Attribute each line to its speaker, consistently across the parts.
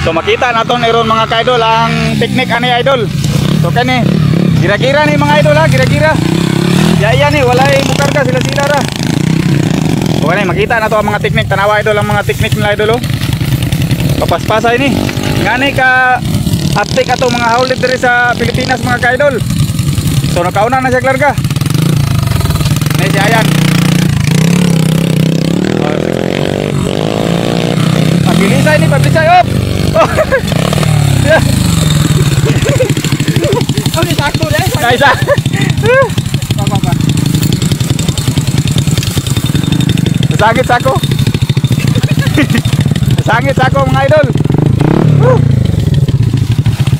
Speaker 1: So makita naton iron mga ka-idol ang teknik ani idol. So kani gira-gira ni mga idol ha, gira-gira. Yaya ni walay mukarga sila ra. So kani makita na to ang mga teknik, tanawa idol ang mga teknik nila idol oh. Papaspasa ini. Ngani ka uptake ato mga haulit diri sa Pilipinas mga ka-idol. So nakauna na siya larga. Nay si Ayan. Pabilisay ni, pabilisay op. Oh. Yeah. Oh, ni sakto deh. Kaisa. Apa-apa. Sakit sako. Sakit sako mga idol.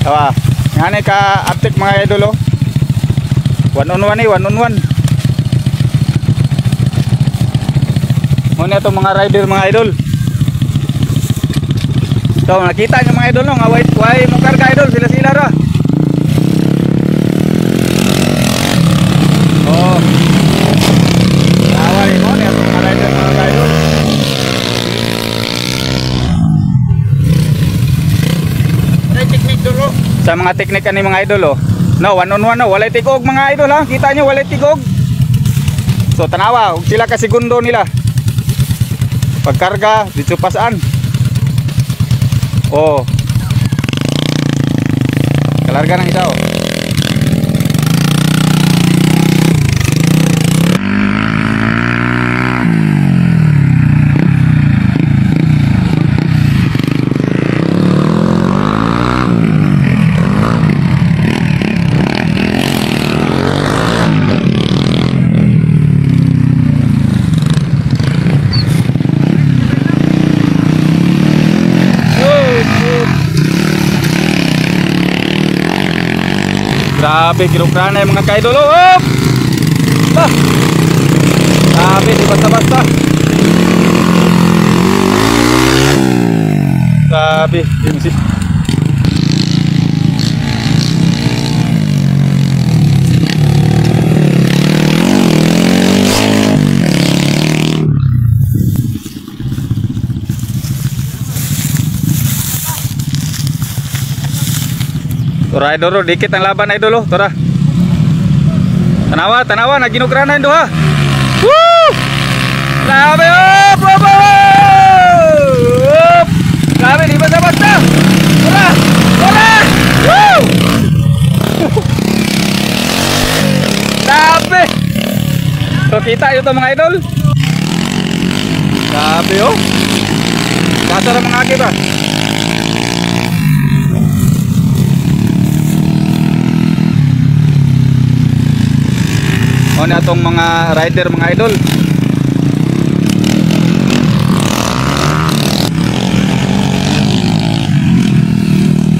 Speaker 1: Tawa. Ngani ka uptake mga idol oh. One on one ni, one on one. Muna itong mga rider mga idol. So nakita nyo mga idol no, nga way mong karga idol, sila ra. Oh. Awal mo ni itong mga rider mga idol. May teknik dulu. Sa mga teknik ani mga idol oh. No, one on one no, walay tigog mga idol ha. Kita nyo walay tigog. So tanawa, sila ka segundo nila. Pagkarga dito pasaan. Oh. Kalarga ng isa oh. Grabe, kinukran na yung mga ka-idol oh. Ah. Grabe, di basta-basta. Grabe, imsip. Tora idol, dikit ang laban idol oh, tora. Tanawa, tanawa, naginugranan do ha. Woo! Grabe oh, bro. Grabe, di basta-basta. Tora! Tora! Woo! Grabe. So kita yun to mga idol. Grabe oh. Kasar mga agi ba? Ano atong mga rider mga idol.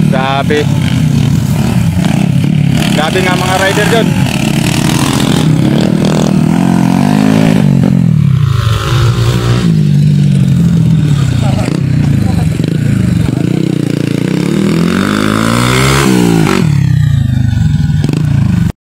Speaker 1: Grabe. Grabe nga mga rider dyan.